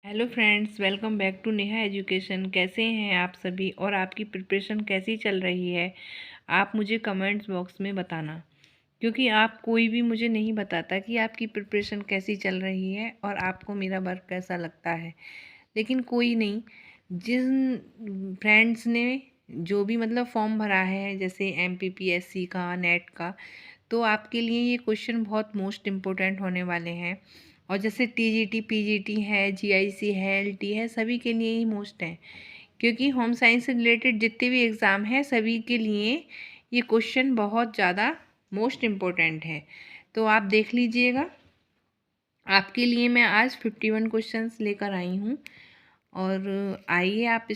Hello friends, welcome back to Neha education. कैसे हैं आप सभी और आपकी प्रिपरेशन कैसी चल रही है? आप मुझे कमेंट्स बॉक्स में बताना, क्योंकि आप कोई भी मुझे नहीं बताता कि आपकी प्रिपरेशन कैसी चल रही है और आपको मेरा वर्क कैसा लगता है। लेकिन कोई नहीं, जिन फ्रेंड्स ने जो भी मतलब फॉर्म भरा है, जैसे MPPSC का, नेट का, तो आपके लिए ये क्वेश्चन बहुत मोस्ट इम्पोर्टेंट होने वाले हैं। और जैसे TGT PGT है, GIC है, LT है, सभी के लिए ही मोस्ट है, क्योंकि होम साइंस से रिलेटेड जितने भी एग्ज़ाम हैं सभी के लिए ये क्वेश्चन बहुत ज़्यादा मोस्ट इम्पोर्टेंट है। तो आप देख लीजिएगा, आपके लिए मैं आज 51 क्वेश्चंस लेकर आई हूँ। और आइए आप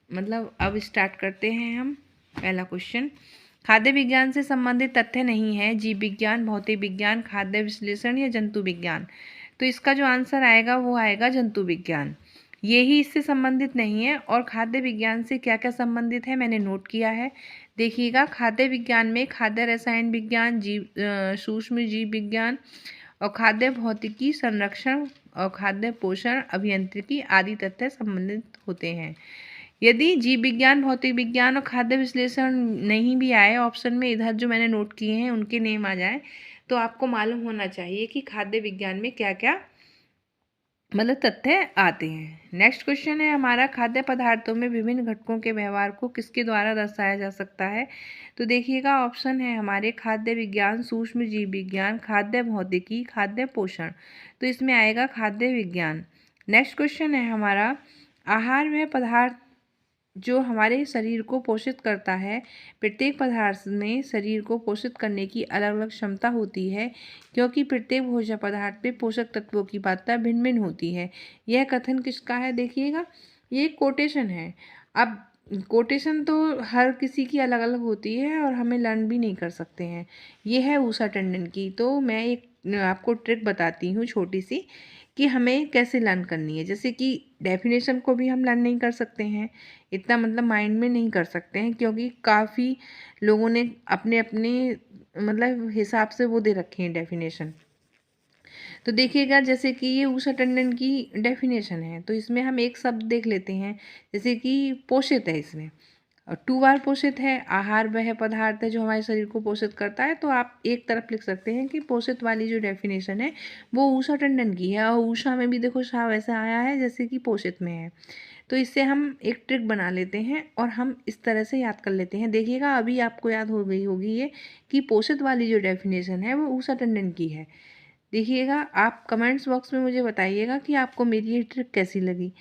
मतलब अब स्टार्ट करते हैं हम। पहला क्वेश्चन, खाद्य विज्ञान से संबंधित तथ्य नहीं है जीव विज्ञान, भौतिक विज्ञान, खाद्य विश्लेषण या जंतु विज्ञान। तो इसका जो आंसर आएगा वो आएगा जंतु विज्ञान। ये ही इससे संबंधित नहीं है। और खाद्य विज्ञान से क्या क्या संबंधित है मैंने नोट किया है, देखिएगा। खाद्य विज्ञान में खाद्य रसायन विज्ञान, सूक्ष्म जीव विज्ञान और खाद्य भौतिकी, संरक्षण और खाद्य पोषण अभियांत्रिकी आदि तथ्य संबंधित होते हैं। यदि जीव विज्ञान, भौतिक विज्ञान और खाद्य विश्लेषण नहीं भी आए ऑप्शन में, इधर जो मैंने नोट किए हैं उनके नेम आ जाए, तो आपको मालूम होना चाहिए कि खाद्य विज्ञान में क्या क्या मतलब तथ्य आते हैं। नेक्स्ट क्वेश्चन है हमारा, खाद्य पदार्थों में विभिन्न घटकों के व्यवहार को किसके द्वारा दर्शाया जा सकता है? तो देखिएगा, ऑप्शन है हमारे खाद्य विज्ञान, सूक्ष्म जीव विज्ञान, खाद्य भौतिकी, खाद्य पोषण। तो इसमें आएगा खाद्य विज्ञान। नेक्स्ट क्वेश्चन है हमारा, आहार वह पदार्थ जो हमारे शरीर को पोषित करता है। प्रत्येक पदार्थ में शरीर को पोषित करने की अलग अलग क्षमता होती है, क्योंकि प्रत्येक भोज्य पदार्थ में पोषक तत्वों की मात्रा भिन्न भिन्न होती है। यह कथन किसका है? देखिएगा, ये कोटेशन है। अब कोटेशन तो हर किसी की अलग अलग होती है और हमें लर्न भी नहीं कर सकते हैं। ये है ऊषा टंडन की। तो मैं एक आपको ट्रिक बताती हूँ छोटी सी, कि हमें कैसे लर्न करनी है। जैसे कि डेफिनेशन को भी हम लर्न नहीं कर सकते हैं, इतना मतलब माइंड में नहीं कर सकते हैं, क्योंकि काफ़ी लोगों ने अपने अपने मतलब हिसाब से वो दे रखे हैं डेफिनेशन। तो देखिएगा, जैसे कि ये ऊषा टंडन की डेफिनेशन है, तो इसमें हम एक शब्द देख लेते हैं। जैसे कि पोषित है, इसमें और 2 बार पोषित है। आहार वह पदार्थ है जो हमारे शरीर को पोषित करता है। तो आप एक तरफ लिख सकते हैं कि पोषित वाली जो डेफिनेशन है वो ऊषा टंडन की है, और ऊषा में भी देखो शाह वैसा आया है जैसे कि पोषित में है। तो इससे हम एक ट्रिक बना लेते हैं और हम इस तरह से याद कर लेते हैं। देखिएगा, अभी आपको याद हो गई होगी ये, कि पोषित वाली जो डेफिनेशन है वो ऊषा टंडन की है। देखिएगा, आप कमेंट्स बॉक्स में मुझे बताइएगा कि आपको मेरी ये ट्रिक कैसी लगी।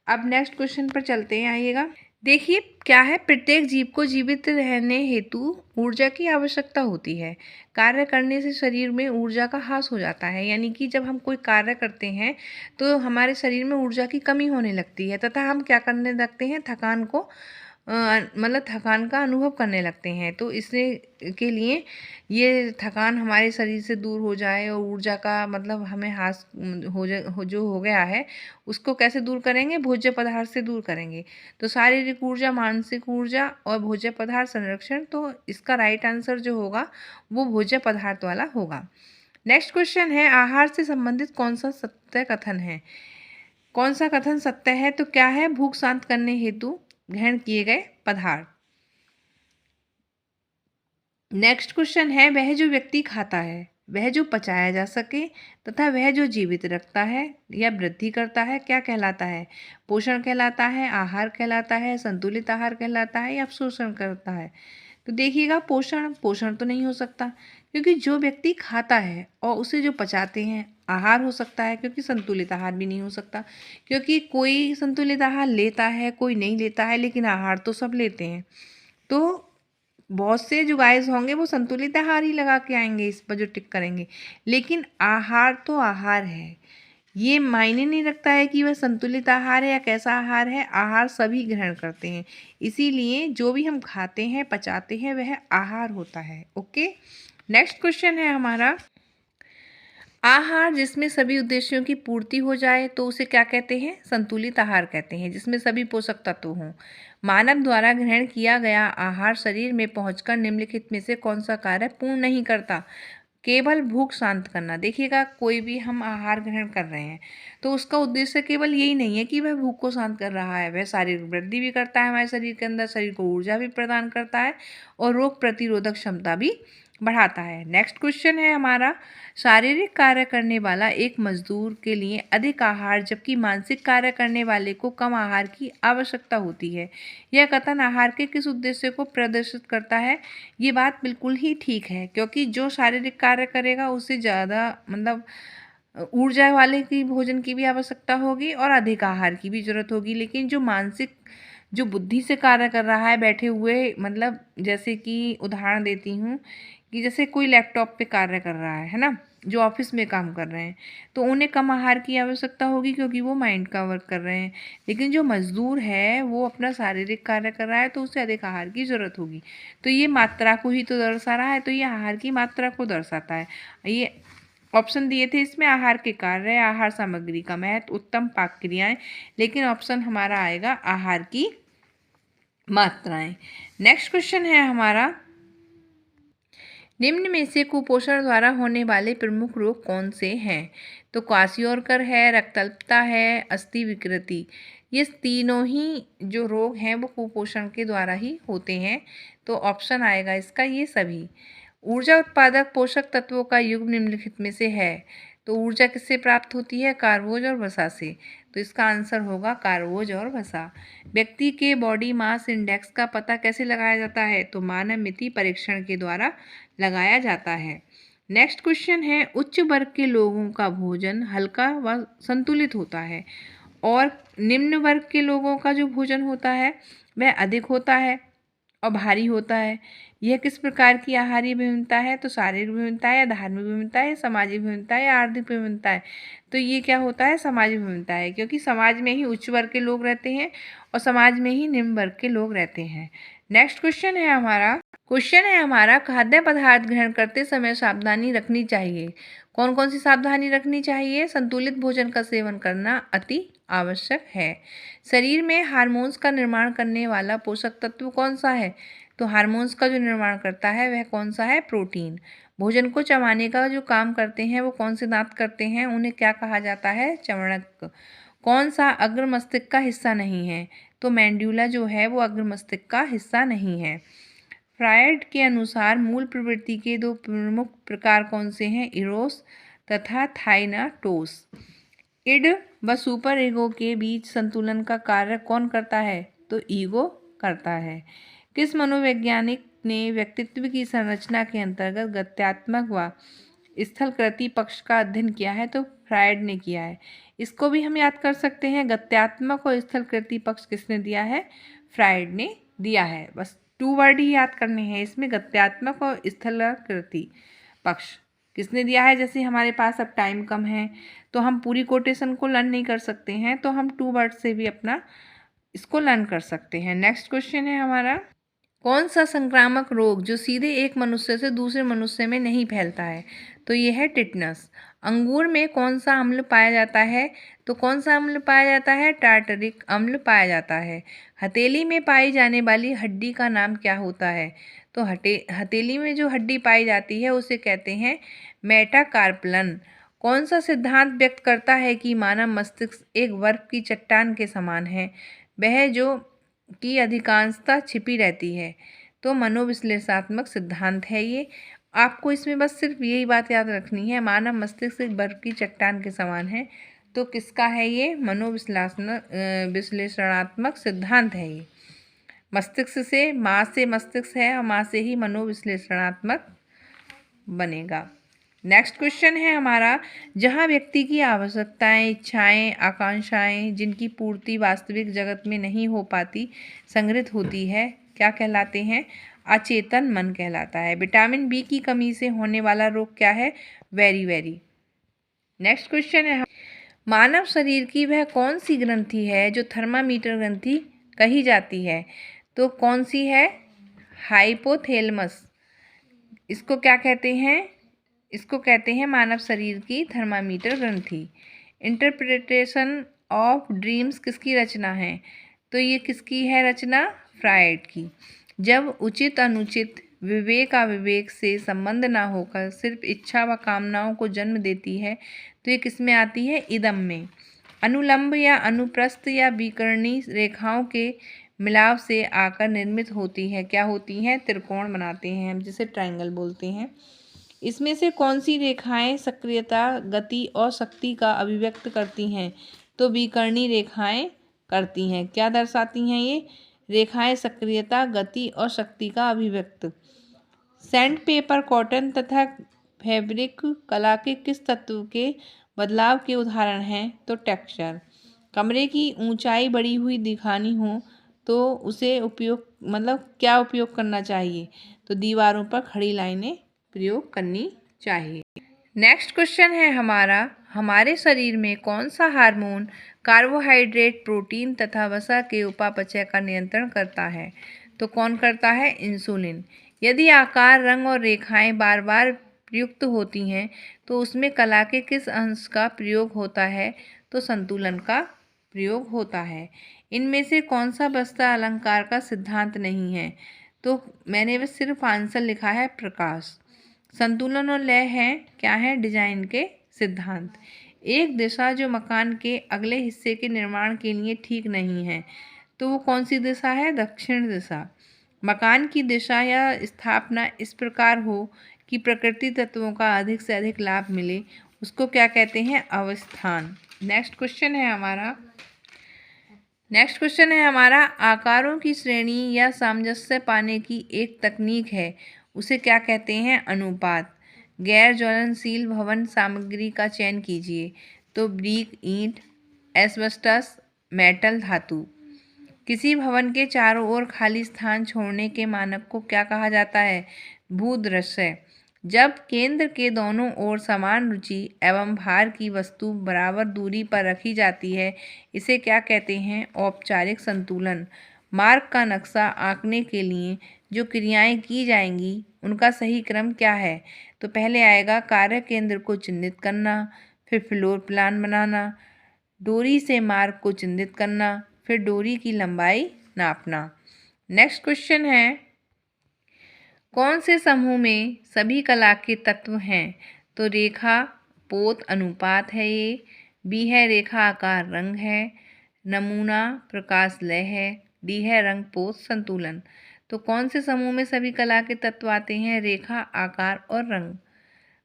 अब नेक्स्ट क्वेश्चन पर चलते हैं, आइएगा। देखिए क्या है, प्रत्येक जीव को जीवित रहने हेतु ऊर्जा की आवश्यकता होती है। कार्य करने से शरीर में ऊर्जा का ह्रास हो जाता है, यानी कि जब हम कोई कार्य करते हैं तो हमारे शरीर में ऊर्जा की कमी होने लगती है, तथा हम क्या करने लगते हैं, थकान को मतलब थकान का अनुभव करने लगते हैं। तो इससे के लिए ये थकान हमारे शरीर से दूर हो जाए और ऊर्जा का मतलब हमें ह्रास जो हो गया है उसको कैसे दूर करेंगे? भोज्य पदार्थ से दूर करेंगे। तो शारीरिक ऊर्जा, मानसिक ऊर्जा और भोज्य पदार्थ संरक्षण। तो इसका राइट आंसर जो होगा वो भोज्य पदार्थ वाला होगा। नेक्स्ट क्वेश्चन है, आहार से संबंधित कौन सा सत्य कथन है? कौन सा कथन सत्य है? तो क्या है, भूख शांत करने हेतु ग्रहण किए गए पदार्थ। नेक्स्ट क्वेश्चन है, वह जो व्यक्ति खाता है वह जो पचाया जा सके तथा वह जो जीवित रखता है या वृद्धि करता है, क्या कहलाता है? पोषण कहलाता है, आहार कहलाता है, संतुलित आहार कहलाता है या शोषण करता है? तो देखिएगा, पोषण पोषण तो नहीं हो सकता, क्योंकि जो व्यक्ति खाता है और उसे जो पचाते हैं, आहार हो सकता है, क्योंकि संतुलित आहार भी नहीं हो सकता, क्योंकि कोई संतुलित आहार लेता है, कोई नहीं लेता है, लेकिन आहार तो सब लेते हैं। तो बहुत से जो गाइस होंगे वो संतुलित आहार ही लगा के आएंगे, इस पर जो टिक करेंगे। लेकिन आहार तो आहार है, ये मायने नहीं रखता है कि वह संतुलित आहार है या कैसा आहार है, आहार सभी ग्रहण करते हैं। इसीलिए जो भी हम खाते हैं, पचाते हैं, वह आहार होता है। ओके, नेक्स्ट क्वेश्चन है हमारा, आहार जिसमें सभी उद्देश्यों की पूर्ति हो जाए तो उसे क्या कहते हैं? संतुलित आहार कहते हैं, जिसमें सभी पोषक तत्व हों। मानव द्वारा ग्रहण किया गया आहार शरीर में पहुंचकर निम्नलिखित में से कौन सा कार्य पूर्ण नहीं करता? केवल भूख शांत करना। देखिएगा, कोई भी हम आहार ग्रहण कर रहे हैं तो उसका उद्देश्य केवल यही नहीं है कि वह भूख को शांत कर रहा है, वह शारीरिक वृद्धि भी करता है, हमारे शरीर के अंदर शरीर को ऊर्जा भी प्रदान करता है और रोग प्रतिरोधक क्षमता भी बढ़ाता है। नेक्स्ट क्वेश्चन है हमारा, शारीरिक कार्य करने वाला एक मजदूर के लिए अधिक आहार जबकि मानसिक कार्य करने वाले को कम आहार की आवश्यकता होती है। यह कथन आहार के किस उद्देश्य को प्रदर्शित करता है? ये बात बिल्कुल ही ठीक है, क्योंकि जो शारीरिक कार्य करेगा उससे ज़्यादा मतलब ऊर्जा वाले की भोजन की भी आवश्यकता होगी और अधिक आहार की भी जरूरत होगी। लेकिन जो मानसिक, जो बुद्धि से कार्य कर रहा है बैठे हुए, मतलब जैसे कि उदाहरण देती हूँ कि जैसे कोई लैपटॉप पे कार्य कर रहा है ना, जो ऑफिस में काम कर रहे हैं, तो उन्हें कम आहार की आवश्यकता होगी क्योंकि वो माइंड का वर्क कर रहे हैं। लेकिन जो मजदूर है वो अपना शारीरिक कार्य कर रहा है तो उसे अधिक आहार की जरूरत होगी। तो ये मात्रा को ही तो दर्शा रहा है, तो ये आहार की मात्रा को दर्शाता है। ये ऑप्शन दिए थे इसमें आहार के कार्य, आहार सामग्री का महत्व, उत्तम पाक क्रियाएं, लेकिन ऑप्शन हमारा आएगा आहार की मात्राएं। नेक्स्ट क्वेश्चन है हमारा, निम्न में से कुपोषण द्वारा होने वाले प्रमुख रोग कौन से हैं? तो क्वाशियोरकर है, रक्तअल्पता है, अस्थि विकृति। ये तीनों ही जो रोग हैं वो कुपोषण के द्वारा ही होते हैं। तो ऑप्शन आएगा इसका ये सभी। ऊर्जा उत्पादक पोषक तत्वों का युग्म निम्नलिखित में से है। तो ऊर्जा किससे प्राप्त होती है? कार्बोज और वसा से। तो इसका आंसर होगा कार्बोज और वसा। व्यक्ति के बॉडी मास इंडेक्स का पता कैसे लगाया जाता है? तो मानव मिति परीक्षण के द्वारा लगाया जाता है। नेक्स्ट क्वेश्चन है, उच्च वर्ग के लोगों का भोजन हल्का व संतुलित होता है और निम्न वर्ग के लोगों का जो भोजन होता है वह अधिक होता है और भारी होता है। यह किस प्रकार की आहारीय विभिन्नता है? तो शारीरिक विभिन्नता है, धार्मिक विभिन्नता है, सामाजिक विभिन्नता है या आर्थिक विभिन्नता है? तो ये क्या होता है? सामाजिक विभिन्नता है, क्योंकि समाज में ही उच्च वर्ग के लोग रहते हैं और समाज में ही निम्न वर्ग के लोग रहते हैं। नेक्स्ट क्वेश्चन है हमारा, खाद्य पदार्थ ग्रहण करते समय सावधानी रखनी चाहिए। कौन कौन सी सावधानी रखनी चाहिए? संतुलित भोजन का सेवन करना अति आवश्यक है। शरीर में हार्मोन्स का निर्माण करने वाला पोषक तत्व कौन सा है? तो हार्मोन्स का जो निर्माण करता है वह कौन सा है? प्रोटीन। भोजन को चबाने का जो काम करते हैं वो कौन से दांत करते हैं? उन्हें क्या कहा जाता है? चमड़क। कौन सा अग्र मस्तिष्क का हिस्सा नहीं है? तो मैंड्यूला जो है वो अग्र मस्तिष्क का हिस्सा नहीं है। फ्रायड के अनुसार मूल प्रवृत्ति के दो प्रमुख प्रकार कौन से हैं? इरोस तथा थाइनाटोस। इड व सुपर ईगो के बीच संतुलन का कार्य कौन करता है? तो ईगो करता है। किस मनोवैज्ञानिक ने व्यक्तित्व की संरचना के अंतर्गत गत्यात्मक व स्थलकृति पक्ष का अध्ययन किया है? तो फ्रायड ने किया है। इसको भी हम याद कर सकते हैं, गत्यात्मक और स्थलकृति पक्ष किसने दिया है? फ्रायड ने दिया है। बस 2 वर्ड ही याद करने हैं इसमें, गत्यात्मक और स्थलकृति पक्ष किसने दिया है। जैसे हमारे पास अब टाइम कम है तो हम पूरी कोटेशन को लर्न नहीं कर सकते हैं, तो हम 2 वर्ड से भी अपना इसको लर्न कर सकते हैं। नेक्स्ट क्वेश्चन है हमारा, कौन सा संक्रामक रोग जो सीधे एक मनुष्य से दूसरे मनुष्य में नहीं फैलता है? तो ये है टिटनस। अंगूर में कौन सा अम्ल पाया जाता है? तो कौन सा अम्ल पाया जाता है? टार्टरिक अम्ल पाया जाता है। हथेली में पाई जाने वाली हड्डी का नाम क्या होता है? तो हथेली में जो हड्डी पाई जाती है उसे कहते हैं मेटाकार्पलन। कौन सा सिद्धांत व्यक्त करता है कि मानव मस्तिष्क एक बर्फ की चट्टान के समान है, वह जो की अधिकांशता छिपी रहती है? तो मनोविश्लेषणात्मक सिद्धांत है ये। आपको इसमें बस सिर्फ यही बात याद रखनी है, मानव मस्तिष्क एक बर्फ की चट्टान के समान है। तो किसका है ये? विश्लेषणात्मक सिद्धांत है ये। मस्तिष्क से मस्तिष्क है और माँ से ही मनोविश्लेषणात्मक बनेगा। नेक्स्ट क्वेश्चन है हमारा, जहाँ व्यक्ति की आवश्यकताएं, इच्छाएं, आकांक्षाएं जिनकी पूर्ति वास्तविक जगत में नहीं हो पाती संग्रहित होती है, क्या कहलाते हैं? अचेतन मन कहलाता है। विटामिन बी की कमी से होने वाला रोग क्या है? वेरी। नेक्स्ट क्वेश्चन है, मानव शरीर की वह कौन सी ग्रंथि है जो थर्मामीटर ग्रंथि कही जाती है? तो कौन सी है? हाइपोथैलेमस। इसको क्या कहते हैं? इसको कहते हैं मानव शरीर की थर्मामीटर ग्रंथि। इंटरप्रिटेशन ऑफ ड्रीम्स किसकी रचना है? तो ये किसकी है रचना? फ्रायड की। जब उचित अनुचित विवेक अविवेक से संबंध ना होकर सिर्फ इच्छा व कामनाओं को जन्म देती है, तो ये किस में आती है? इदम में। अनुलंब या अनुप्रस्थ या विकर्णी रेखाओं के मिलाव से आकर निर्मित होती है। क्या होती हैं? त्रिकोण बनाते हैं हम, जिसे ट्रायंगल बोलते हैं। इसमें से कौन सी रेखाएं सक्रियता, गति और शक्ति का अभिव्यक्त करती हैं? तो विकर्णी रेखाएं करती हैं। क्या दर्शाती हैं ये रेखाएं? सक्रियता, गति और शक्ति का अभिव्यक्त। सैंड पेपर, कॉटन तथा फैब्रिक कला के किस तत्व के बदलाव के उदाहरण हैं? तो टेक्सचर। कमरे की ऊंचाई बढ़ी हुई दिखानी हो तो उसे उपयोग क्या उपयोग करना चाहिए? तो दीवारों पर खड़ी लाइनें प्रयोग करनी चाहिए। नेक्स्ट क्वेश्चन है हमारे शरीर में कौन सा हार्मोन कार्बोहाइड्रेट, प्रोटीन तथा वसा के उपापचय का नियंत्रण करता है? तो कौन करता है? इंसुलिन। यदि आकार, रंग और रेखाएं बार बार प्रयुक्त होती हैं तो उसमें कला के किस अंश का प्रयोग होता है? तो संतुलन का प्रयोग होता है। इनमें से कौन सा वस्त्र अलंकार का सिद्धांत नहीं है? तो मैंने बस सिर्फ आंसर लिखा है प्रकाश। संतुलन और लय है क्या है? डिजाइन के सिद्धांत। एक दिशा जो मकान के अगले हिस्से के निर्माण के लिए ठीक नहीं है, तो वो कौन सी दिशा है? दक्षिण दिशा। मकान की दिशा या स्थापना इस प्रकार हो कि प्रकृति तत्वों का अधिक से अधिक लाभ मिले, उसको क्या कहते हैं? अवस्थान। नेक्स्ट क्वेश्चन है हमारा आकारों की श्रेणी या सामंजस्य पाने की एक तकनीक है, उसे क्या कहते हैं? अनुपात। गैर ज्वलनशील भवन सामग्री का चयन कीजिए। तो ब्रिक, ईंट, एस्बेस्टस, मेटल, धातु। किसी भवन के चारों ओर खाली स्थान छोड़ने के मानक को क्या कहा जाता है? भूदृश्य। जब केंद्र के दोनों ओर समान रुचि एवं भार की वस्तु बराबर दूरी पर रखी जाती है, इसे क्या कहते हैं? औपचारिक संतुलन। मार्ग का नक्शा आंकने के लिए जो क्रियाएं की जाएंगी उनका सही क्रम क्या है? तो पहले आएगा कार्य केंद्र को चिन्हित करना, फिर फ्लोर प्लान बनाना, डोरी से मार्ग को चिन्हित करना, फिर डोरी की लंबाई नापना। नेक्स्ट क्वेश्चन है कौन से समूह में सभी कला के तत्व हैं? तो रेखा, पोत, अनुपात है ये। बी है रेखा, आकार, रंग है। नमूना, प्रकाश, लय है। डी है रंग, पोत, संतुलन। तो कौन से समूह में सभी कला के तत्व आते हैं? रेखा, आकार और रंग।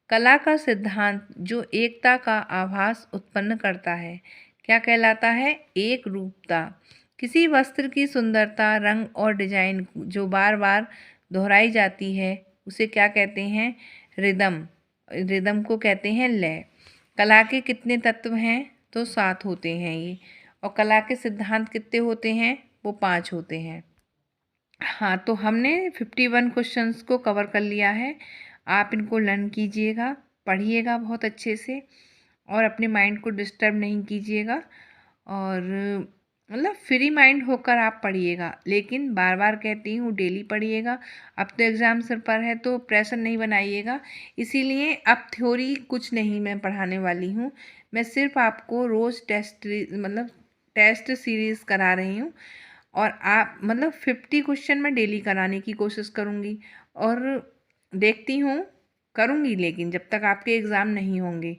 कला का सिद्धांत जो एकता का आभास उत्पन्न करता है क्या कहलाता है? एक रूपता। किसी वस्त्र की सुंदरता, रंग और डिजाइन जो बार बार दोहराई जाती है उसे क्या कहते हैं? रिदम। रिदम को कहते हैं लय। कला के कितने तत्व हैं? तो 7 होते हैं ये। और कला के सिद्धांत कितने होते हैं? वो 5 होते हैं। हाँ, तो हमने 51 क्वेश्चंस को कवर कर लिया है। आप इनको लर्न कीजिएगा, पढ़िएगा बहुत अच्छे से और अपने माइंड को डिस्टर्ब नहीं कीजिएगा और फ्री माइंड होकर आप पढ़िएगा। लेकिन बार बार कहती हूँ डेली पढ़िएगा। अब तो एग्ज़ाम सिर पर है तो प्रेशर नहीं बनाइएगा। इसीलिए अब थ्योरी कुछ नहीं मैं पढ़ाने वाली हूँ। मैं सिर्फ आपको रोज़ टेस्ट सीरीज़ करा रही हूँ और आप 50 क्वेश्चन मैं डेली कराने की कोशिश करूँगी और देखती हूँ करूँगी। लेकिन जब तक आपके एग्ज़ाम नहीं होंगे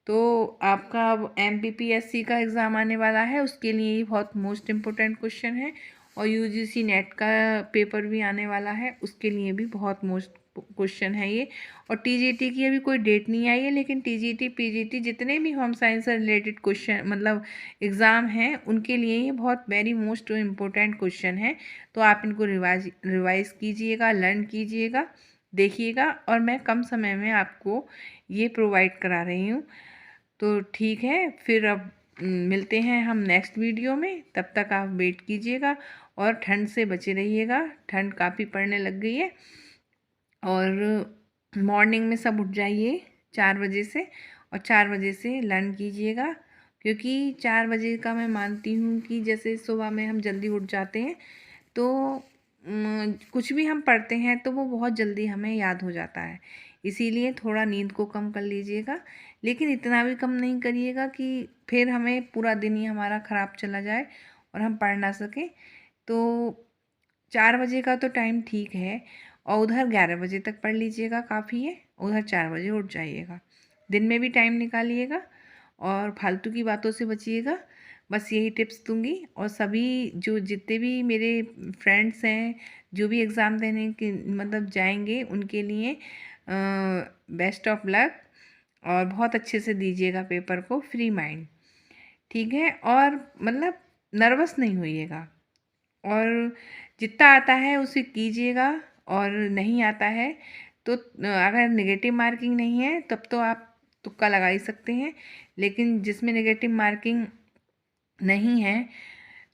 तो आपका अब MPPSC का एग्ज़ाम आने वाला है, उसके लिए ये बहुत मोस्ट इम्पोर्टेंट क्वेश्चन है और UGC नेट का पेपर भी आने वाला है, उसके लिए भी बहुत मोस्ट क्वेश्चन है ये। और TGT की अभी कोई डेट नहीं आई है, लेकिन TGT PGT जितने भी होम साइंस से रिलेटेड क्वेश्चन एग्ज़ाम हैं उनके लिए ये बहुत वेरी मोस्ट इम्पोर्टेंट क्वेश्चन है। तो आप इनको रिवाइज़ कीजिएगा, लर्न कीजिएगा, देखिएगा और मैं कम समय में आपको ये प्रोवाइड करा रही हूँ। तो ठीक है, फिर अब मिलते हैं हम नेक्स्ट वीडियो में। तब तक आप वेट कीजिएगा और ठंड से बचे रहिएगा। ठंड काफ़ी पड़ने लग गई है और मॉर्निंग में सब उठ जाइए 4 बजे से और 4 बजे से लर्न कीजिएगा, क्योंकि 4 बजे का मैं मानती हूँ कि जैसे सुबह में हम जल्दी उठ जाते हैं तो कुछ भी हम पढ़ते हैं तो वो बहुत जल्दी हमें याद हो जाता है। इसीलिए थोड़ा नींद को कम कर लीजिएगा, लेकिन इतना भी कम नहीं करिएगा कि फिर हमें पूरा दिन ही हमारा ख़राब चला जाए और हम पढ़ ना सकें। तो 4 बजे का तो टाइम ठीक है और उधर 11 बजे तक पढ़ लीजिएगा, काफ़ी है। उधर 4 बजे उठ जाइएगा। दिन में भी टाइम निकालिएगा और फालतू की बातों से बचिएगा। बस यही टिप्स दूंगी। और सभी जो जितने भी मेरे फ्रेंड्स हैं जो भी एग्ज़ाम देने के मतलब जाएंगे उनके लिए बेस्ट ऑफ लक। और बहुत अच्छे से दीजिएगा पेपर को, फ्री माइंड, ठीक है। और मतलब नर्वस नहीं होइएगा। और जितना आता है उसे कीजिएगा। और नहीं आता है तो अगर नेगेटिव मार्किंग नहीं है तब तो आप तुक्का लगा ही सकते हैं। लेकिन जिसमें नेगेटिव मार्किंग नहीं है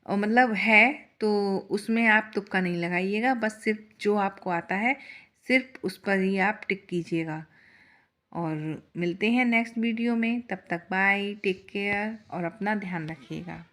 और मतलब है तो उसमें आप तुक्का नहीं लगाइएगा। बस सिर्फ जो आपको आता है सिर्फ उस पर ही आप टिक कीजिएगा। और मिलते हैं नेक्स्ट वीडियो में। तब तक बाय, टेक केयर और अपना ध्यान रखिएगा।